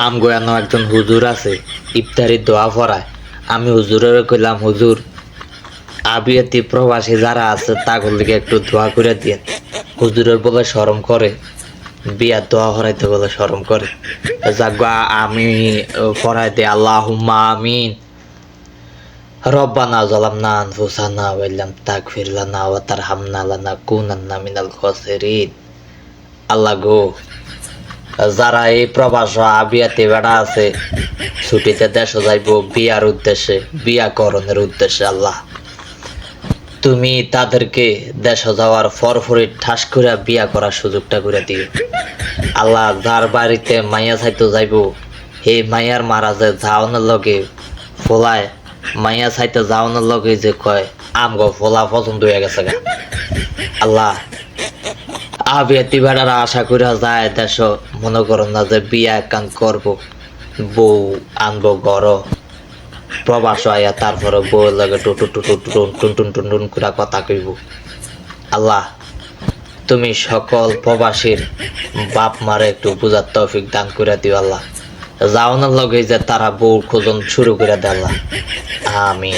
আমগো একজন হুজুর আছে, ইফতারি দোয়া পড়ায়। আমি হুজুরের কইলাম, হুজুর আবিয়াতি প্রবাসী যারা আছে তাগুর লিগে একটু দোয়া করে দিয়ে। হুজুরের বলে শরম করে, বিয়ার দোয়া পড়াইতে বলে শরম করে। যাক আমি পড়াই দিই, আল্লাহুম্মা আমিন। রব্বানা যালামনা আনফুসানা ওয়া ইল্লাম তাগফির লানা ওয়া তারহামনা লানাকুনান্না মিনাল খাসিরিন। আল্লাহ গো, যারা এই প্রবাস আবিয়াতে বেড়া আছে, ছুটিতে দেশে যাইব বিয়ার উদ্দেশ্যে, বিয়াকরণের উদ্দেশ্যে, আল্লাহ তুমি তাদেরকে দেশে যাওয়ার ফরফরে ঠাস করে বিয়া করার সুযোগটা করে দিও। আল্লাহ যার বাড়িতে মাইয়া চাইতে যাইব, এই মাইয়ার মারা যে যাওয়ানোর লগে ফোলায়, মাইয়া চাইতে যাওয়ানোর লগে যে কয় আমগো ফোলা পছন্দ হয়ে গেছে গা। আল্লাহ আবিয়াতি বেড়ারা আশা করে যায় দেশ, মনে করো না যে বিয়া কান করবো, বউ আনবো গড়, প্রবাস আয়া তারপরে বউ লাগে টুটু টুটু টুন টুন টুন টুন করে কথা কইব। আল্লাহ তুমি সকল প্রবাসীর বাপ মারে একটু বুঝার তৌফিক দান করে দিও। আল্লাহ যাওয়ানোর লগে যে তারা বউ খোঁজন শুরু করে দেয়। আল্লাহ আমিন।